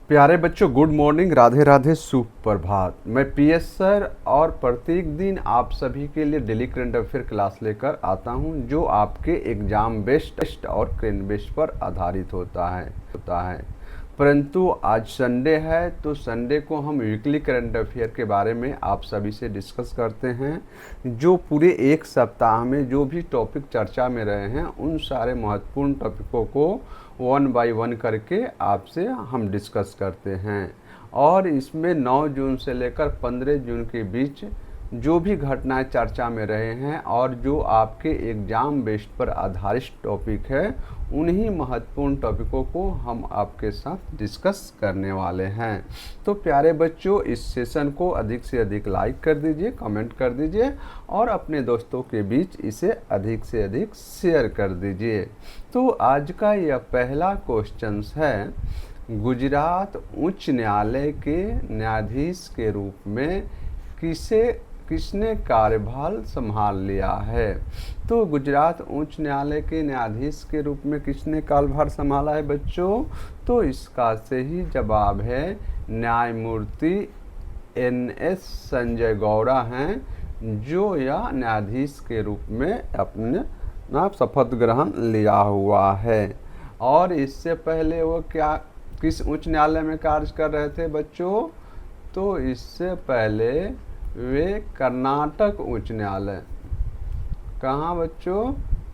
प्यारे बच्चों, good morning, Radhe Radhe, सुप्रभात। मैं पीएस सर और प्रत्येक दिन आप सभी के लिए डेली करंट अफेयर क्लास लेकर आता हूं, जो आपके एग्जाम बेस्ड और करंट बेस्ड पर आधारित होता है। परंतु आज संडे है, तो संडे को हम वीकली करंट अफेयर के बारे में आप सभी से डिस्कस करते हैं। जो पूरे एक सप्ताह में जो भी टॉपिक चर्चा में रहे हैं, उन सारे महत्वपूर्ण टॉपिकों को वन बाय वन करके आपसे हम डिस्कस करते हैं। और इसमें 9 जून से लेकर 15 जून के बीच जो भी घटनाएं चर्चा में रहे हैं और जो आपके एग्ज़ाम बेस्ड पर आधारित टॉपिक है, उन्हीं महत्वपूर्ण टॉपिकों को हम आपके साथ डिस्कस करने वाले हैं। तो प्यारे बच्चों, इस सेशन को अधिक से अधिक लाइक कर दीजिए, कमेंट कर दीजिए और अपने दोस्तों के बीच इसे अधिक से अधिक शेयर कर दीजिए। तो आज का यह पहला क्वेश्चन है, गुजरात उच्च न्यायालय के न्यायाधीश के रूप में किसने कार्यभार संभाल लिया है? तो गुजरात उच्च न्यायालय के न्यायाधीश के रूप में किसने कार्यभार संभाला है बच्चों? तो इसका सही जवाब है न्यायमूर्ति NS संजय गौड़ा हैं, जो यह न्यायाधीश के रूप में अपने शपथ ग्रहण लिया हुआ है। और इससे पहले वो किस उच्च न्यायालय में कार्य कर रहे थे बच्चों? तो इससे पहले वे कर्नाटक उच्च न्यायालय, कहाँ बच्चों?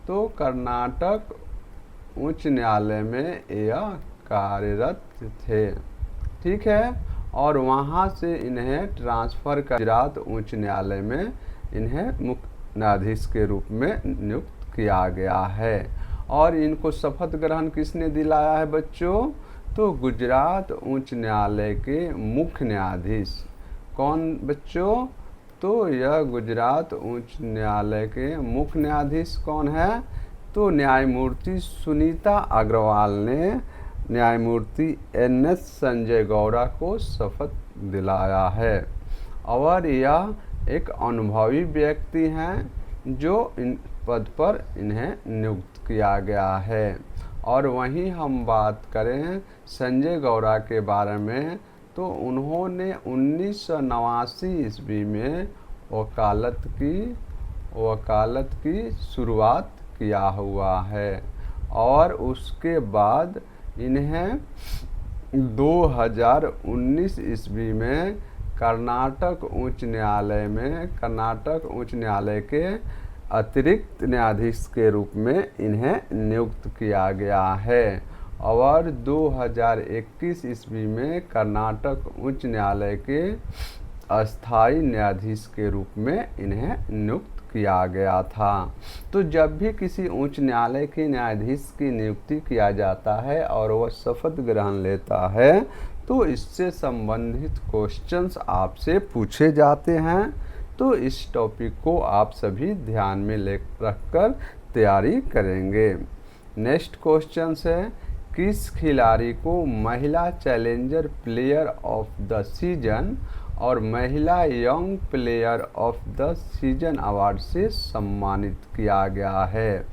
तो कर्नाटक उच्च न्यायालय में यह कार्यरत थे, ठीक है। और वहाँ से इन्हें ट्रांसफ़र कर गुजरात उच्च न्यायालय में इन्हें मुख्य न्यायाधीश के रूप में नियुक्त किया गया है। और इनको शपथ ग्रहण किसने दिलाया है बच्चों? तो गुजरात उच्च न्यायालय के मुख्य न्यायाधीश। कौन बच्चों? तो यह गुजरात उच्च न्यायालय के मुख्य न्यायाधीश कौन है? तो न्यायमूर्ति सुनीता अग्रवाल ने न्यायमूर्ति NS संजय गौड़ा को शपथ दिलाया है। और यह एक अनुभवी व्यक्ति हैं जो इन पद पर इन्हें नियुक्त किया गया है। और वहीं हम बात करें संजय गौड़ा के बारे में, तो उन्होंने 1989 ईस्वी में वकालत की शुरुआत किया हुआ है। और उसके बाद इन्हें 2019 ईस्वी में कर्नाटक उच्च न्यायालय के अतिरिक्त न्यायाधीश के रूप में इन्हें नियुक्त किया गया है। और 2021 ईस्वी में कर्नाटक उच्च न्यायालय के अस्थायी न्यायाधीश के रूप में इन्हें नियुक्त किया गया था। तो जब भी किसी उच्च न्यायालय के न्यायाधीश की नियुक्ति किया जाता है और वह शपथ ग्रहण लेता है, तो इससे संबंधित क्वेश्चंस आपसे पूछे जाते हैं। तो इस टॉपिक को आप सभी ध्यान में रखकर तैयारी करेंगे। नेक्स्ट क्वेश्चन है, किस खिलाड़ी को महिला challenger player of the season और महिला young player of the season award से सम्मानित किया गया है?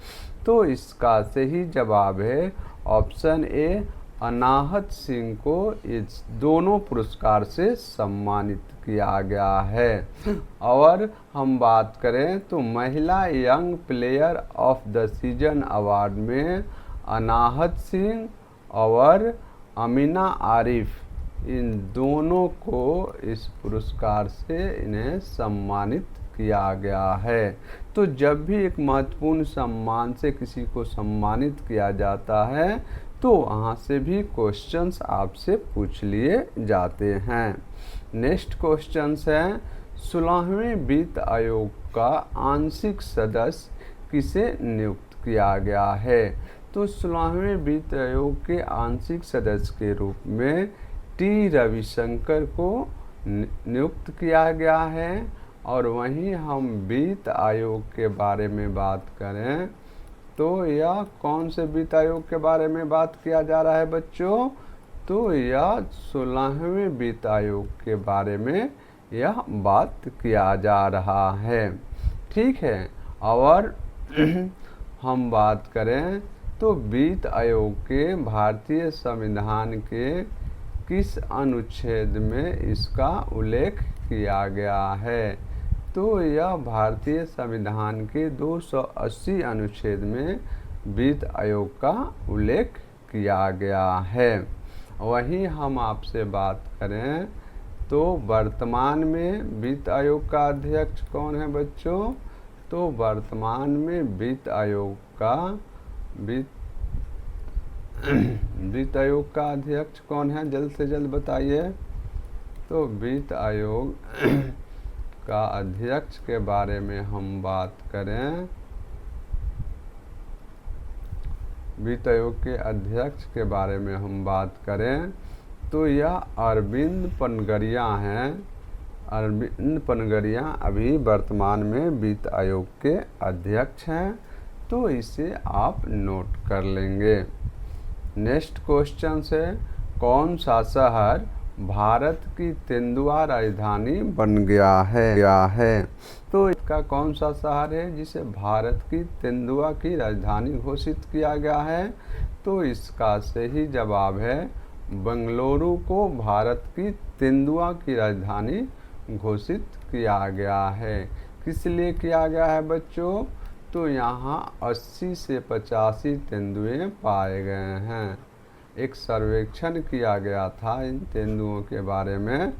तो इसका सही जवाब है ऑप्शन ए, अनाहत सिंह को इस दोनों पुरस्कार से सम्मानित किया गया है। और हम बात करें तो महिला young player of the season award में अनाहत सिंह और अमीना आरिफ, इन दोनों को इस पुरस्कार से इन्हें सम्मानित किया गया है। तो जब भी एक महत्वपूर्ण सम्मान से किसी को सम्मानित किया जाता है, तो वहाँ से भी क्वेश्चंस आपसे पूछ लिए जाते हैं। नेक्स्ट क्वेश्चन है, 16वें वित्त आयोग का आंशिक सदस्य किसे नियुक्त किया गया है? तो 16वें वित्त आयोग के आंशिक सदस्य के रूप में T रविशंकर को नियुक्त किया गया है। और वहीं हम वित्त आयोग के बारे में बात करें, तो यह कौन से वित्त आयोग के बारे में बात किया जा रहा है बच्चों? तो यह 16वें वित्त आयोग के बारे में यह बात किया जा रहा है, ठीक है। और हम बात करें तो वित्त आयोग के भारतीय संविधान के किस अनुच्छेद में इसका उल्लेख किया गया है? तो यह भारतीय संविधान के 280 अनुच्छेद में वित्त आयोग का उल्लेख किया गया है। वहीं हम आपसे बात करें तो वर्तमान में वित्त आयोग का अध्यक्ष कौन है बच्चों? तो वर्तमान में वित्त आयोग का अध्यक्ष कौन है? जल्द से जल्द बताइए। तो वित्त आयोग का अध्यक्ष के बारे में हम बात करें, वित्त आयोग के अध्यक्ष के बारे में हम बात करें तो यह अरविंद पनगरिया हैं। अरविंद पनगरिया अभी वर्तमान में वित्त आयोग के अध्यक्ष हैं, तो इसे आप नोट कर लेंगे। नेक्स्ट क्वेश्चन से, कौन सा शहर भारत की तेंदुआ राजधानी बन गया है? तो इसका कौन सा शहर है जिसे भारत की तेंदुआ की राजधानी घोषित किया गया है? तो इसका सही जवाब है बेंगलुरु को भारत की तेंदुआ की राजधानी घोषित किया गया है। किस लिए किया गया है बच्चों? तो यहाँ 80 से 85 तेंदुए पाए गए हैं। एक सर्वेक्षण किया गया था इन तेंदुओं के बारे में,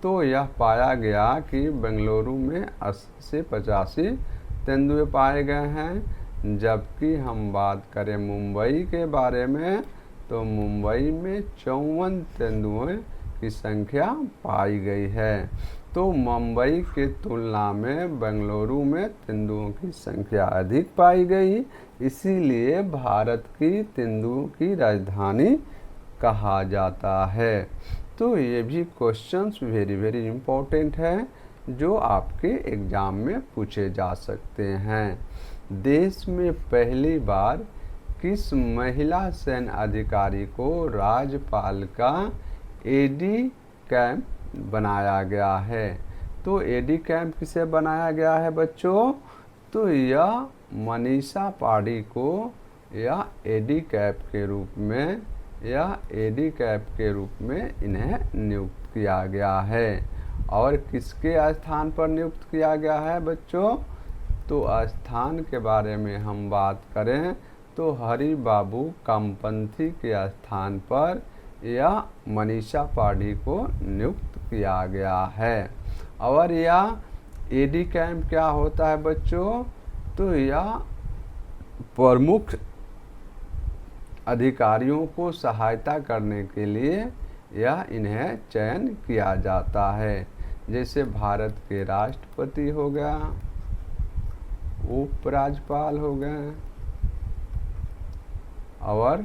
तो यह पाया गया कि बेंगलुरु में 80 से 85 तेंदुए पाए गए हैं। जबकि हम बात करें मुंबई के बारे में तो मुंबई में 54 तेंदुओं की संख्या पाई गई है। तो मुंबई के तुलना में बेंगलुरु में तेंदुओं की संख्या अधिक पाई गई, इसीलिए भारत की तेंदुओं की राजधानी कहा जाता है। तो ये भी क्वेश्चंस वेरी इम्पोर्टेंट है जो आपके एग्ज़ाम में पूछे जा सकते हैं। देश में पहली बार किस महिला सैन्य अधिकारी को राज्यपाल का एडी कैंप बनाया गया है? तो एडी कैंप किसे बनाया गया है बच्चों? तो यह मनीषा पांडे को यह एडी कैंप के रूप में इन्हें नियुक्त किया गया है। और किसके स्थान पर नियुक्त किया गया है बच्चों? तो स्थान के बारे में हम बात करें तो हरि बाबू कमपंथी के स्थान पर यह मनीषा पांडे को नियुक्त किया गया है। और यह एडी कैंप क्या होता है बच्चों? तो यह प्रमुख अधिकारियों को सहायता करने के लिए यह इन्हें चयन किया जाता है। जैसे भारत के राष्ट्रपति हो गया, उपराज्यपाल हो गए और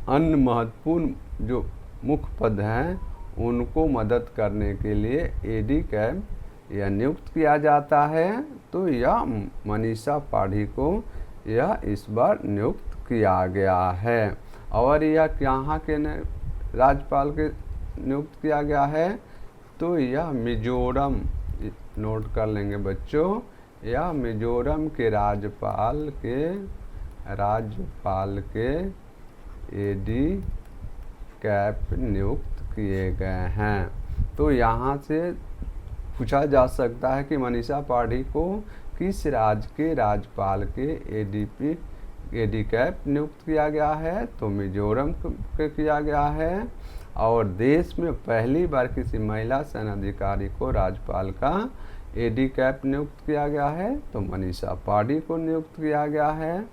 अन्य महत्वपूर्ण जो मुख्य पद हैं उनको मदद करने के लिए एडी कैंप यह नियुक्त किया जाता है। तो यह मनीषा पांडे को यह इस बार नियुक्त किया गया है। और यह यहाँ के राज्यपाल के नियुक्त किया गया है? तो यह मिजोरम, नोट कर लेंगे बच्चों, यह मिजोरम के राज्यपाल के एडी कैंप नियुक्त किए गए हैं। तो यहाँ से पूछा जा सकता है कि मनीषा पांडे को किस राज्य के राज्यपाल के एडी कैंप नियुक्त किया गया है? तो मिजोरम के किया गया है। और देश में पहली बार किसी महिला सैन्य अधिकारी को राज्यपाल का एडी कैंप नियुक्त किया गया है? तो मनीषा पांडे को नियुक्त किया गया है।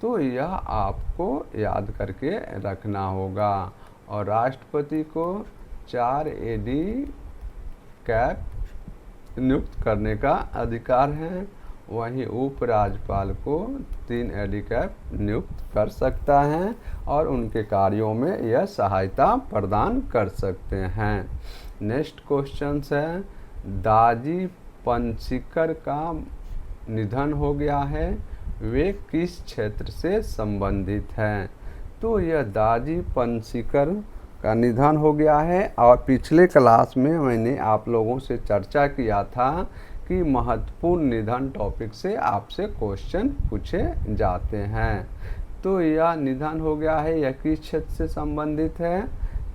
तो यह आपको याद करके रखना होगा। और राष्ट्रपति को 4 एडी कैंप नियुक्त करने का अधिकार है, वहीं उपराज्यपाल को 3 एडी कैंप नियुक्त कर सकता है और उनके कार्यों में यह सहायता प्रदान कर सकते हैं। नेक्स्ट क्वेश्चन है, दाजी पनसीकर का निधन हो गया है, वे किस क्षेत्र से संबंधित हैं? तो यह दाजी पनसीकर का निधन हो गया है और पिछले क्लास में मैंने आप लोगों से चर्चा किया था कि महत्वपूर्ण निधन टॉपिक से आपसे क्वेश्चन पूछे जाते हैं। तो यह निधन हो गया है, यह किस क्षेत्र से संबंधित है?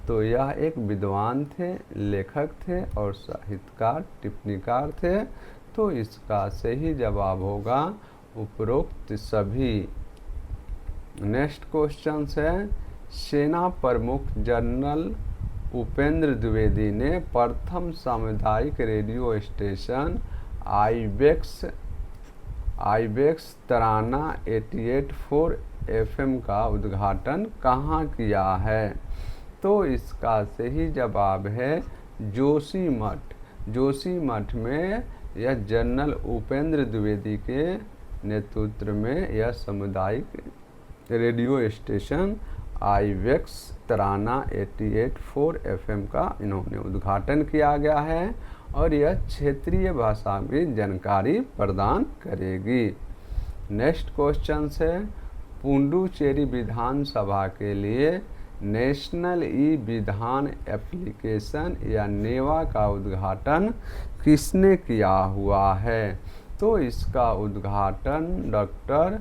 तो यह एक विद्वान थे, लेखक थे और साहित्यकार, टिप्पणीकार थे। तो इसका सही जवाब होगा उपरोक्त सभी। नेक्स्ट क्वेश्चन है, सेना प्रमुख जनरल उपेंद्र द्विवेदी ने प्रथम सामुदायिक रेडियो स्टेशन आईबेक्स तराना 88.4 FM का उद्घाटन कहाँ किया है? तो इसका सही जवाब है जोशीमठ। जोशीमठ में यह जनरल उपेंद्र द्विवेदी के नेतृत्व में यह सामुदायिक रेडियो स्टेशन आईबेक्स तराना 88.4 FM का इन्होंने उद्घाटन किया गया है और यह क्षेत्रीय भाषा की जानकारी प्रदान करेगी। नेक्स्ट क्वेश्चन है, पुडुचेरी विधानसभा के लिए नेशनल ई विधान एप्लीकेशन या नेवा का उद्घाटन किसने किया हुआ है? तो इसका उद्घाटन डॉक्टर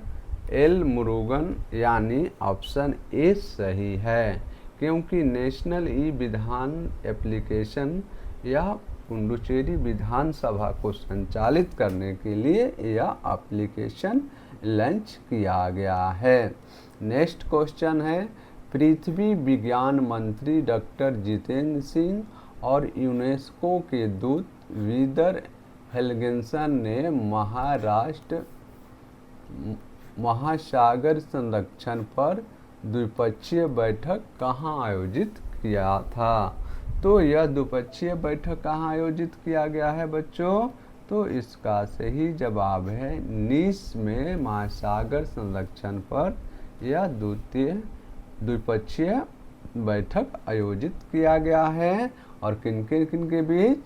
एल मुरुगन यानी ऑप्शन ए सही है, क्योंकि नेशनल ई विधान एप्लीकेशन यह पुडुचेरी विधानसभा को संचालित करने के लिए यह एप्लीकेशन लॉन्च किया गया है। नेक्स्ट क्वेश्चन है, पृथ्वी विज्ञान मंत्री डॉक्टर जितेंद्र सिंह और यूनेस्को के दूत वीदर हेल्गेंसन ने महाराष्ट्र महासागर संरक्षण पर द्विपक्षीय बैठक कहाँ आयोजित किया था? तो यह द्विपक्षीय बैठक कहाँ आयोजित किया गया है बच्चों? तो इसका सही जवाब है नीस में महासागर संरक्षण पर यह द्विपक्षीय बैठक आयोजित किया गया है। और किन के बीच?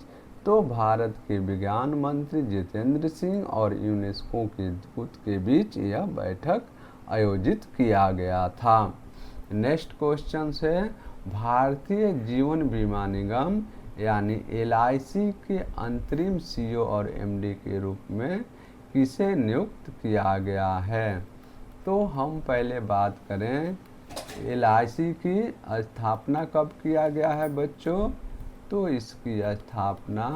तो भारत के विज्ञान मंत्री जितेंद्र सिंह और यूनेस्को के दूत के बीच यह बैठक आयोजित किया गया था। नेक्स्ट क्वेश्चन है, भारतीय जीवन बीमा निगम यानी LIC के अंतरिम CEO और MD के रूप में किसे नियुक्त किया गया है? तो हम पहले बात करें LIC की स्थापना कब किया गया है बच्चों? तो इसकी स्थापना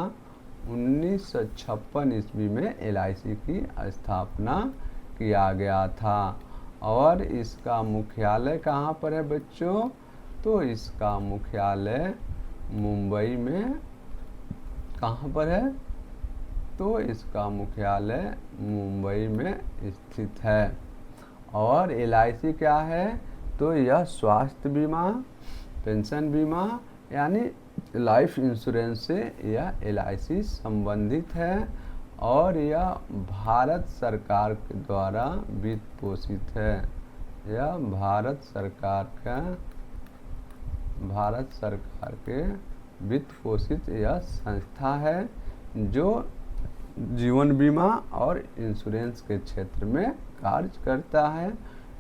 1956 ईस्वी में LIC की स्थापना किया गया था। और इसका मुख्यालय कहाँ पर है बच्चों? तो इसका मुख्यालय मुंबई में कहाँ पर है? तो इसका मुख्यालय मुंबई में स्थित है। और LIC क्या है? तो यह स्वास्थ्य बीमा, पेंशन बीमा यानी लाइफ इंश्योरेंस से यह LIC संबंधित है और यह भारत सरकार के द्वारा वित्त पोषित है। यह भारत सरकार के वित्त पोषित यह संस्था है जो जीवन बीमा और इंश्योरेंस के क्षेत्र में कार्य करता है।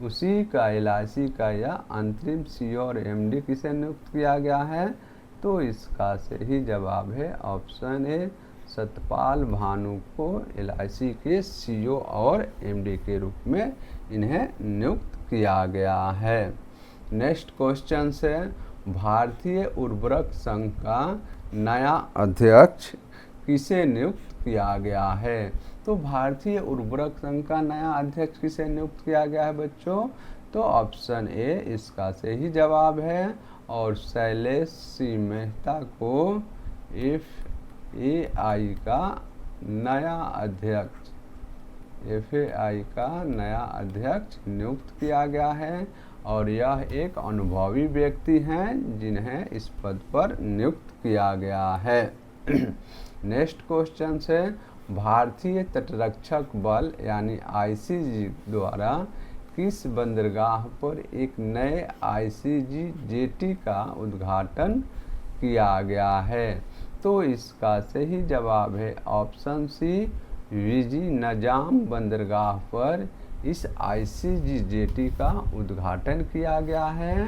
उसी का LIC का यह अंतरिम CEO और MD किसे नियुक्त किया गया है? तो इसका सही जवाब है ऑप्शन ए, सतपाल भानु को LIC के CEO और MD के रूप में इन्हें नियुक्त किया गया है। नेक्स्ट क्वेश्चन है, भारतीय उर्वरक संघ का नया अध्यक्ष किसे नियुक्त किया गया है? तो भारतीय उर्वरक संघ का नया अध्यक्ष किसे नियुक्त किया गया है बच्चों? तो ऑप्शन ए इसका सही जवाब है और शैलेश सी मेहता को FAI का नया अध्यक्ष नियुक्त किया गया है और यह एक अनुभवी व्यक्ति हैं जिन्हें इस पद पर नियुक्त किया गया है। नेक्स्ट क्वेश्चन है, भारतीय तटरक्षक बल यानी ICG द्वारा किस बंदरगाह पर एक नए ICG जेटी का उद्घाटन किया गया है? तो इसका सही जवाब है ऑप्शन सी, विजी नजाम बंदरगाह पर इस ICG जेटी का उद्घाटन किया गया है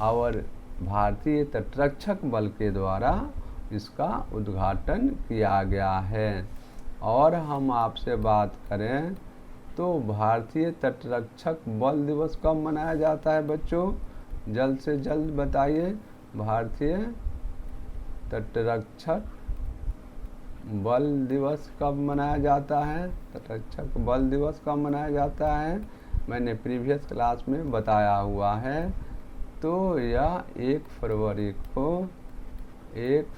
और भारतीय तटरक्षक बल के द्वारा इसका उद्घाटन किया गया है। और हम आपसे बात करें तो भारतीय तटरक्षक बल दिवस कब मनाया जाता है बच्चों? जल्द से जल्द बताइए। भारतीय तटरक्षक बल दिवस कब मनाया जाता है? तटरक्षक बल दिवस कब मनाया जाता है? मैंने प्रीवियस क्लास में बताया हुआ है। तो यह 1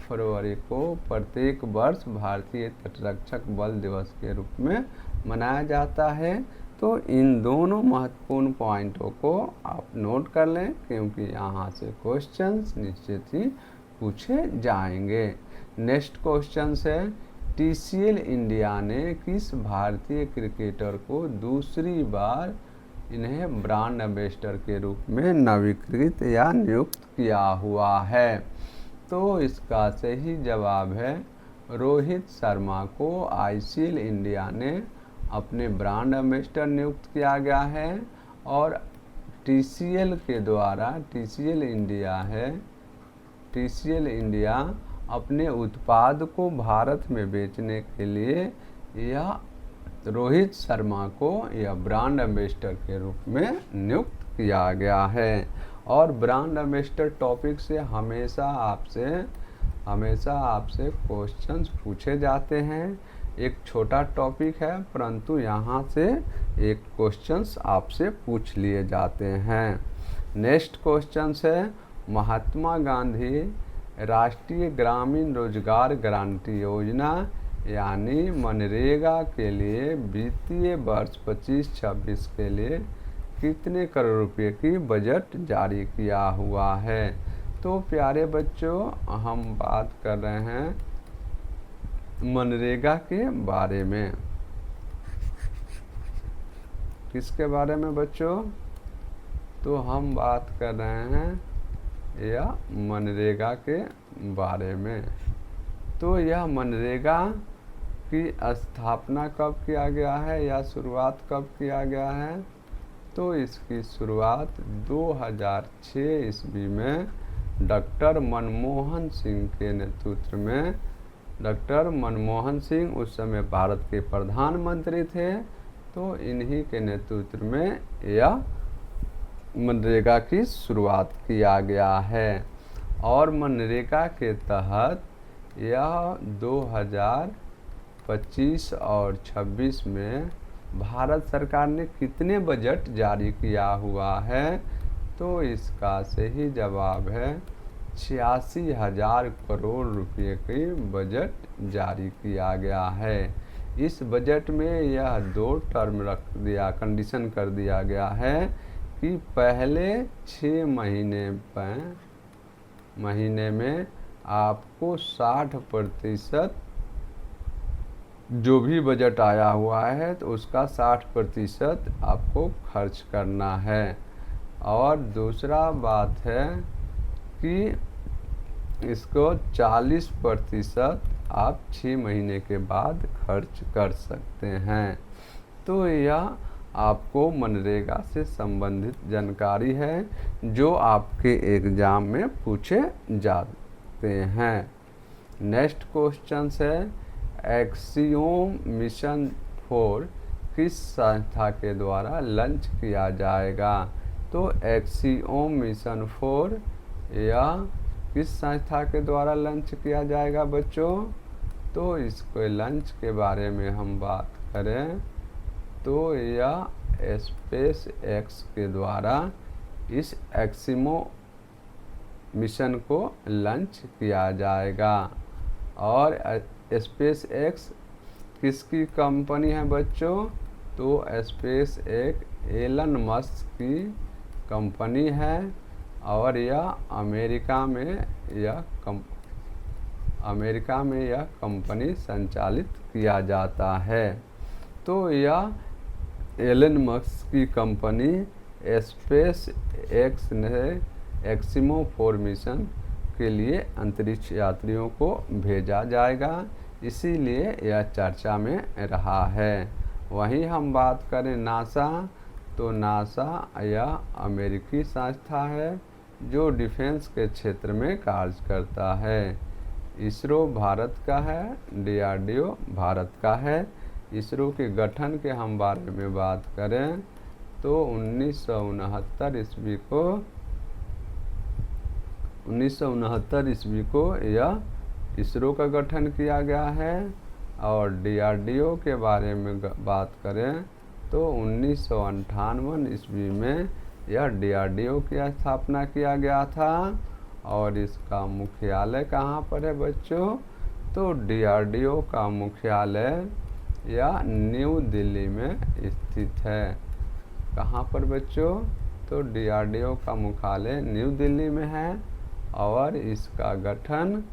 फरवरी को प्रत्येक वर्ष भारतीय तटरक्षक बल दिवस के रूप में मनाया जाता है। तो इन दोनों महत्वपूर्ण पॉइंटों को आप नोट कर लें, क्योंकि यहाँ से क्वेश्चंस निश्चित ही पूछे जाएंगे। नेक्स्ट क्वेश्चन है, TCL इंडिया ने किस भारतीय क्रिकेटर को दूसरी बार इन्हें ब्रांड एम्बेसडर के रूप में नवीकृत या नियुक्त किया हुआ है? तो इसका सही जवाब है रोहित शर्मा को ICL इंडिया ने अपने ब्रांड एम्बेसडर नियुक्त किया गया है। और TCL के द्वारा TCL इंडिया अपने उत्पाद को भारत में बेचने के लिए यह रोहित शर्मा को यह ब्रांड एम्बेसडर के रूप में नियुक्त किया गया है। और ब्रांड एम्बेसडर टॉपिक से हमेशा आपसे क्वेश्चंस पूछे जाते हैं। एक छोटा टॉपिक है, परंतु यहाँ से एक क्वेश्चंस आपसे पूछ लिए जाते हैं। नेक्स्ट क्वेश्चन है, महात्मा गांधी राष्ट्रीय ग्रामीण रोजगार गारंटी योजना यानी मनरेगा के लिए वित्तीय वर्ष 25-26 के लिए कितने करोड़ रुपए की बजट जारी किया हुआ है? तो प्यारे बच्चों, हम बात कर रहे हैं मनरेगा के बारे में। किसके बारे में बच्चों? तो हम बात कर रहे हैं या मनरेगा के बारे में। तो यह मनरेगा की स्थापना कब किया गया है या शुरुआत कब किया गया है? तो इसकी शुरुआत 2006 ईस्वी में डॉक्टर मनमोहन सिंह के नेतृत्व में, डॉक्टर मनमोहन सिंह उस समय भारत के प्रधानमंत्री थे, तो इन्हीं के नेतृत्व में यह मनरेगा की शुरुआत किया गया है। और मनरेगा के तहत यह 2025 और 26 में भारत सरकार ने कितने बजट जारी किया हुआ है? तो इसका सही जवाब है 86,000 करोड़ रुपए की बजट जारी किया गया है। इस बजट में यह 2 टर्म कंडीशन कर दिया गया है कि पहले 6 महीने में आपको 60% जो भी बजट आया हुआ है तो उसका 60% आपको खर्च करना है। और दूसरा बात है कि इसको 40% आप 6 महीने के बाद खर्च कर सकते हैं। तो यह आपको मनरेगा से संबंधित जानकारी है जो आपके एग्ज़ाम में पूछे जाते हैं। नेक्स्ट क्वेश्चन है, एक्सियोम मिशन 4 किस संस्था के द्वारा लॉन्च किया जाएगा? तो एक्सियोम मिशन 4 यह किस संस्था के द्वारा लॉन्च किया जाएगा बच्चों? तो इसके लॉन्च के बारे में हम बात करें तो यह स्पेस एक्स के द्वारा इस एक्सिमो मिशन को लॉन्च किया जाएगा। और स्पेस एक्स किसकी कंपनी है बच्चों? तो स्पेस एक एलन मस्क की कंपनी है और यह अमेरिका में यह कंपनी संचालित किया जाता है। तो यह एलन मस्क की कंपनी स्पेस एक्स ने एक्सिमो 4 मिशन के लिए अंतरिक्ष यात्रियों को भेजा जाएगा, इसीलिए यह चर्चा में रहा है। वहीं हम बात करें नासा, तो नासा यह अमेरिकी संस्था है जो डिफेंस के क्षेत्र में कार्य करता है। इसरो भारत का है, DRDO भारत का है। इसरो के गठन के हम बारे में बात करें तो 1969 ईस्वी को 1969 ईस्वी को यह इसरो का गठन किया गया है। और डीआरडीओ के बारे में बात करें तो 1958 ईस्वी में यह डीआरडीओ की स्थापना किया गया था। और इसका मुख्यालय कहाँ पर है बच्चों? तो डीआरडीओ का मुख्यालय यह न्यू दिल्ली में स्थित है। कहाँ पर बच्चों? तो डीआरडीओ का मुख्यालय न्यू दिल्ली में है। और इसका गठन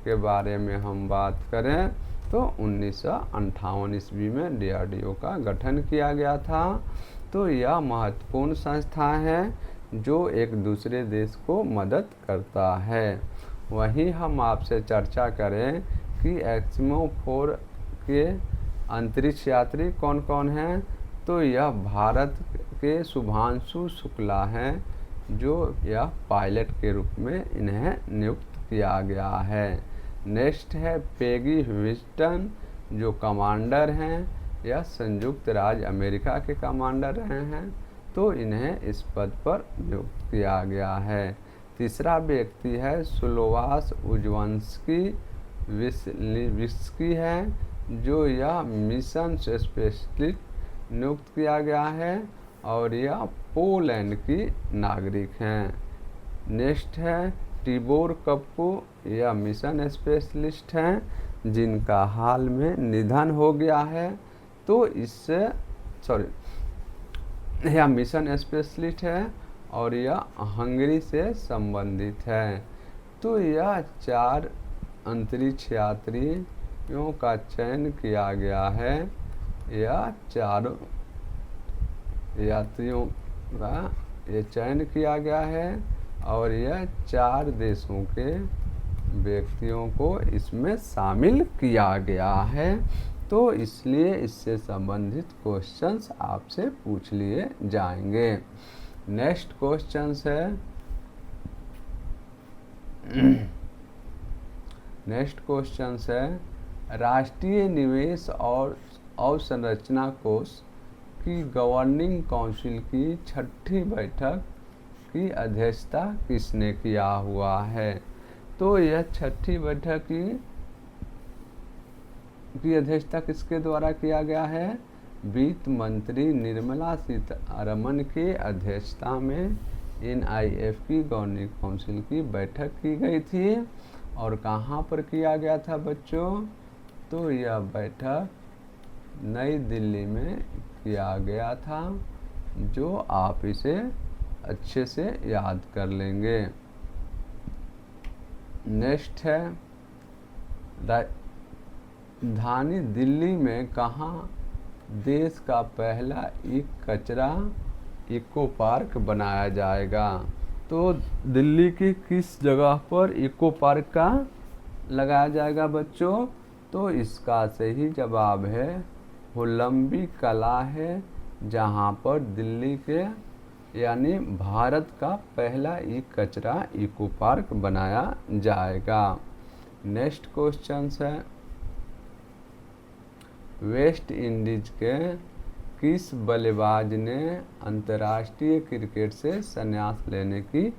के बारे में हम बात करें तो 1958 ईस्वी में डीआरडीओ का गठन किया गया था। तो यह महत्वपूर्ण संस्था है जो एक दूसरे देश को मदद करता है। वहीं हम आपसे चर्चा करें कि एक्समो 4 के अंतरिक्ष यात्री कौन कौन हैं। तो यह भारत के शुभांशु शुक्ला हैं, जो यह पायलट के रूप में इन्हें नियुक्त किया गया है। नेक्स्ट है पेगी ह्यूस्टन, जो कमांडर हैं। यह संयुक्त राज्य अमेरिका के कमांडर रहे हैं, तो इन्हें इस पद पर नियुक्त किया गया है। तीसरा व्यक्ति है सुलोवास उजवंस्की विस्की है, जो यह मिशन स्पेशलिस्ट नियुक्त किया गया है और यह पोलैंड की नागरिक हैं। नेक्स्ट है टिबोर कप्पू, यह मिशन स्पेशलिस्ट हैं जिनका हाल में निधन हो गया है। तो इससे यह मिशन स्पेशलिस्ट है और यह हंगरी से संबंधित है। तो यह 4 अंतरिक्ष यात्रियों का चयन किया गया है। यह 4 यात्रियों का ये चयन किया गया है और यह 4 देशों के व्यक्तियों को इसमें शामिल किया गया है। तो इसलिए इससे संबंधित क्वेश्चंस आपसे पूछ लिए जाएंगे। नेक्स्ट क्वेश्चंस है राष्ट्रीय निवेश और अवसंरचना कोष की गवर्निंग काउंसिल की 6ठी बैठक की अध्यक्षता किसने किया हुआ है? तो यह 6ठी बैठक की अध्यक्षता किसके द्वारा किया गया है? वित्त मंत्री निर्मला सीतारमण के अध्यक्षता में NIF की गवर्निंग काउंसिल की बैठक की गई थी। और कहाँ पर किया गया था बच्चों? तो यह बैठक नई दिल्ली में किया गया था, जो आप इसे अच्छे से याद कर लेंगे। नेक्स्ट है राजधानी दिल्ली में कहाँ देश का पहला कचरा इको पार्क बनाया जाएगा? तो दिल्ली की किस जगह पर इको पार्क का लगाया जाएगा बच्चों? तो इसका सही जवाब है होलंबी कला है, जहाँ पर दिल्ली के यानी भारत का पहला कचरा इको पार्क बनाया जाएगा। नेक्स्ट क्वेश्चन है वेस्ट इंडीज के किस बल्लेबाज ने अंतर्राष्ट्रीय क्रिकेट से संन्यास लेने की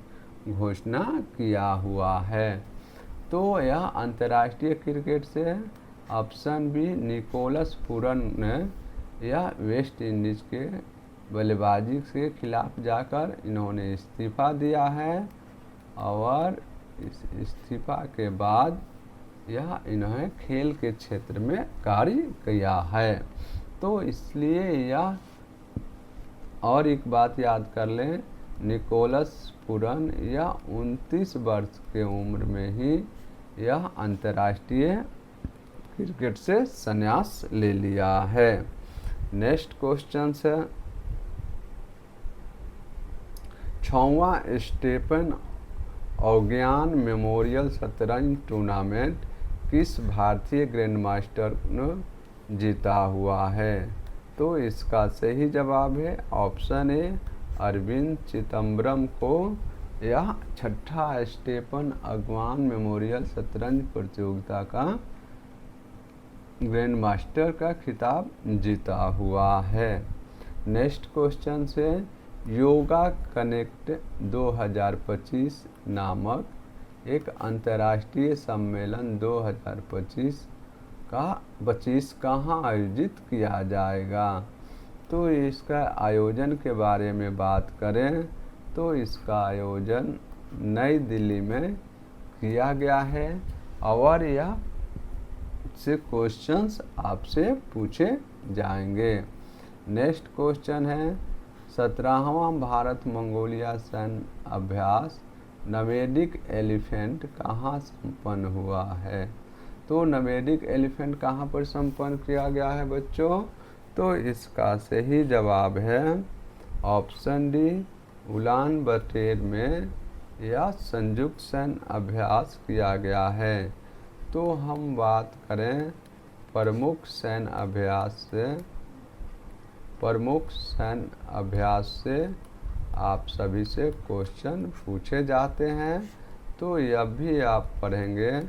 घोषणा किया हुआ है? तो यह अंतर्राष्ट्रीय क्रिकेट से ऑप्शन बी निकोलस पूरन ने यह वेस्ट इंडीज के बल्लेबाजी के खिलाफ जाकर इन्होंने इस्तीफ़ा दिया है। और इस इस्तीफ़ा के बाद यह इन्होंने खेल के क्षेत्र में कार्य किया है। तो इसलिए यह और एक बात याद कर लें, निकोलस पूरन यह 29 वर्ष के उम्र में ही यह अंतर्राष्ट्रीय क्रिकेट से संन्यास ले लिया है। नेक्स्ट क्वेश्चन है 6वां स्टेफन ऑगियान मेमोरियल शतरंज टूर्नामेंट किस भारतीय ग्रैंड मास्टर ने जीता हुआ है? तो इसका सही जवाब है ऑप्शन ए अरविंद चिदम्बरम को यह 6ठा स्टेफन ऑगियान मेमोरियल शतरंज प्रतियोगिता का ग्रैंड मास्टर का खिताब जीता हुआ है। नेक्स्ट क्वेश्चन है योगा कनेक्ट 2025 नामक एक अंतर्राष्ट्रीय सम्मेलन 2025 कहाँ आयोजित किया जाएगा। तो इसका आयोजन के बारे में बात करें तो इसका आयोजन नई दिल्ली में किया गया है और यह से क्वेश्चंस आपसे पूछे जाएंगे। नेक्स्ट क्वेश्चन है 17वां भारत मंगोलिया सैन्य अभ्यास नवेडिक एलिफेंट कहाँ संपन्न हुआ है। तो नवेडिक एलिफेंट कहाँ पर संपन्न किया गया है बच्चों। तो इसका सही जवाब है ऑप्शन डी उलान बटर में या संयुक्त सैन्य अभ्यास किया गया है। तो हम बात करें प्रमुख सैन्य अभ्यास से आप सभी से क्वेश्चन पूछे जाते हैं। तो यह भी आप पढ़ेंगे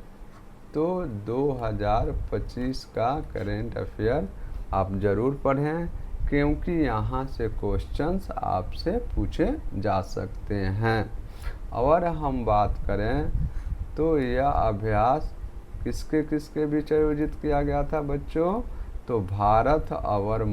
तो 2025 का करेंट अफेयर आप ज़रूर पढ़ें, क्योंकि यहाँ से क्वेश्चंस आपसे पूछे जा सकते हैं। और हम बात करें तो यह अभ्यास किसके किसके बीच आयोजित किया गया था बच्चों। तो भारत और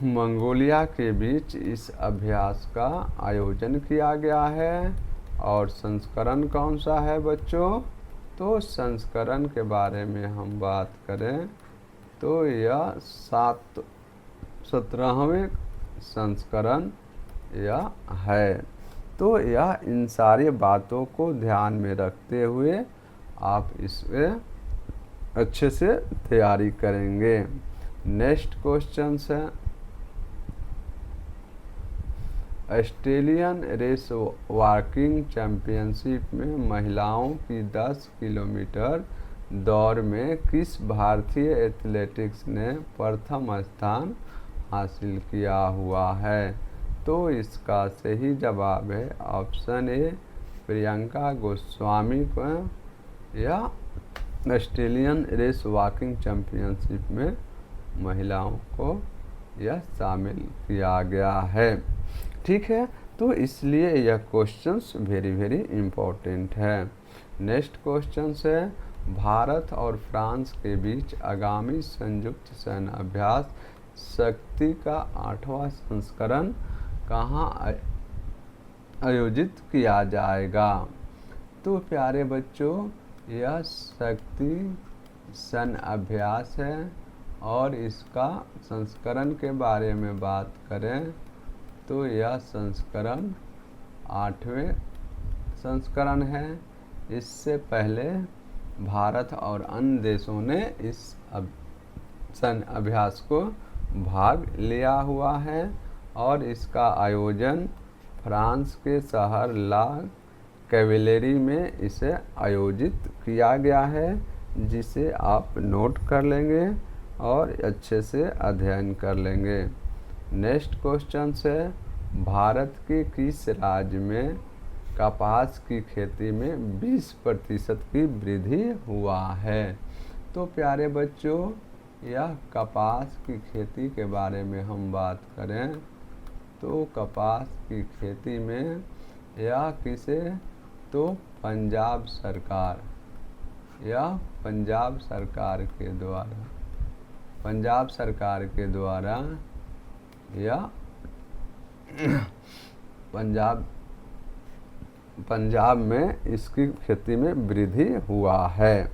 मंगोलिया के बीच इस अभ्यास का आयोजन किया गया है। और संस्करण कौन सा है बच्चों। तो संस्करण के बारे में हम बात करें तो यह 17वें संस्करण यह है। तो यह इन सारी बातों को ध्यान में रखते हुए आप इसमें अच्छे से तैयारी करेंगे। नेक्स्ट क्वेश्चन है ऑस्ट्रेलियन रेस वॉकिंग चैंपियनशिप में महिलाओं की 10 किलोमीटर दौड़ में किस भारतीय एथलेटिक्स ने प्रथम स्थान हासिल किया हुआ है। तो इसका सही जवाब है ऑप्शन ए प्रियंका गोस्वामी को या ऑस्ट्रेलियन रेस वॉकिंग चैंपियनशिप में महिलाओं को यह शामिल किया गया है। ठीक है, तो इसलिए यह क्वेश्चंस वेरी वेरी इम्पोर्टेंट है। नेक्स्ट क्वेश्चन है भारत और फ्रांस के बीच आगामी संयुक्त सैन्य अभ्यास शक्ति का 8वां संस्करण कहाँ आयोजित किया जाएगा। तो प्यारे बच्चों यह शक्ति सैन्य अभ्यास है और इसका संस्करण के बारे में बात करें तो यह संस्करण 8वें संस्करण है। इससे पहले भारत और अन्य देशों ने इस सैन्य अभ्यास को भाग लिया हुआ है और इसका आयोजन फ्रांस के शहर ला कैवेलरी में इसे आयोजित किया गया है, जिसे आप नोट कर लेंगे और अच्छे से अध्ययन कर लेंगे। नेक्स्ट क्वेश्चन है भारत के किस राज्य में कपास की खेती में 20% की वृद्धि हुआ है। तो प्यारे बच्चों यह कपास की खेती के बारे में हम बात करें तो कपास की खेती में यह किसे तो पंजाब सरकार के द्वारा या पंजाब में इसकी खेती में वृद्धि हुआ है।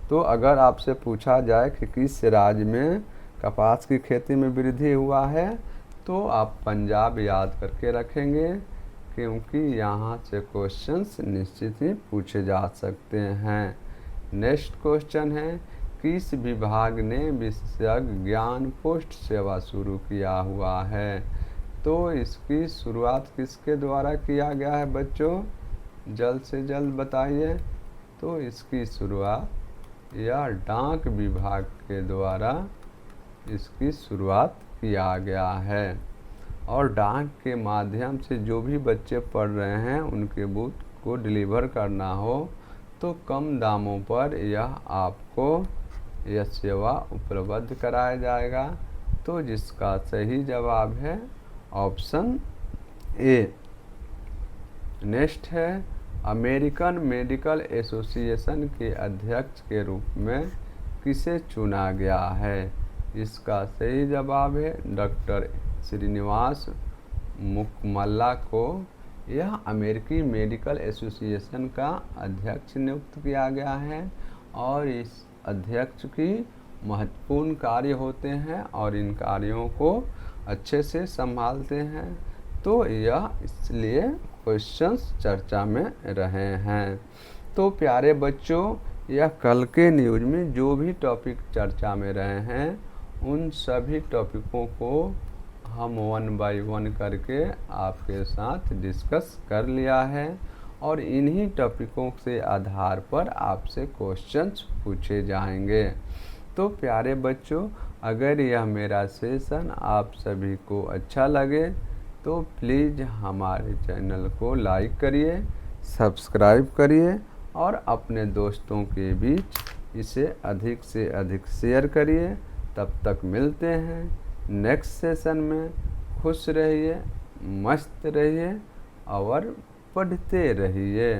तो अगर आपसे पूछा जाए कि किस राज्य में कपास की खेती में वृद्धि हुआ है तो आप पंजाब याद करके रखेंगे, क्योंकि यहाँ से क्वेश्चंस निश्चित ही पूछे जा सकते हैं। नेक्स्ट क्वेश्चन है किस विभाग ने विशेषज्ञ ज्ञान पोस्ट सेवा शुरू किया हुआ है। तो इसकी शुरुआत किसके द्वारा किया गया है बच्चों, जल्द से जल्द बताइए। तो इसकी शुरुआत या डाक विभाग के द्वारा इसकी शुरुआत किया गया है और डाक के माध्यम से जो भी बच्चे पढ़ रहे हैं उनके बुक को डिलीवर करना हो तो कम दामों पर यह आपको यह सेवा उपलब्ध कराया जाएगा। तो जिसका सही जवाब है ऑप्शन ए। नेक्स्ट है, अमेरिकन मेडिकल एसोसिएशन के अध्यक्ष के रूप में किसे चुना गया है? इसका सही जवाब है डॉक्टर श्रीनिवास मुकम्मला को। यह अमेरिकी मेडिकल एसोसिएशन का अध्यक्ष नियुक्त किया गया है और इस अध्यक्ष की महत्वपूर्ण कार्य होते हैं और इन कार्यों को अच्छे से संभालते हैं, तो यह इसलिए क्वेश्चंस चर्चा में रहे हैं। तो प्यारे बच्चों, यह कल के न्यूज़ में जो भी टॉपिक चर्चा में रहे हैं उन सभी टॉपिकों को हम 1 बाय 1 करके आपके साथ डिस्कस कर लिया है और इन्हीं टॉपिकों से आधार पर आपसे क्वेश्चंस पूछे जाएंगे। तो प्यारे बच्चों, अगर यह मेरा सेशन आप सभी को अच्छा लगे तो प्लीज़ हमारे चैनल को लाइक करिए, सब्सक्राइब करिए और अपने दोस्तों के बीच इसे अधिक से अधिक शेयर करिए। तब तक मिलते हैं नेक्स्ट सेशन में। खुश रहिए, मस्त रहिए और पढ़ते रहिए।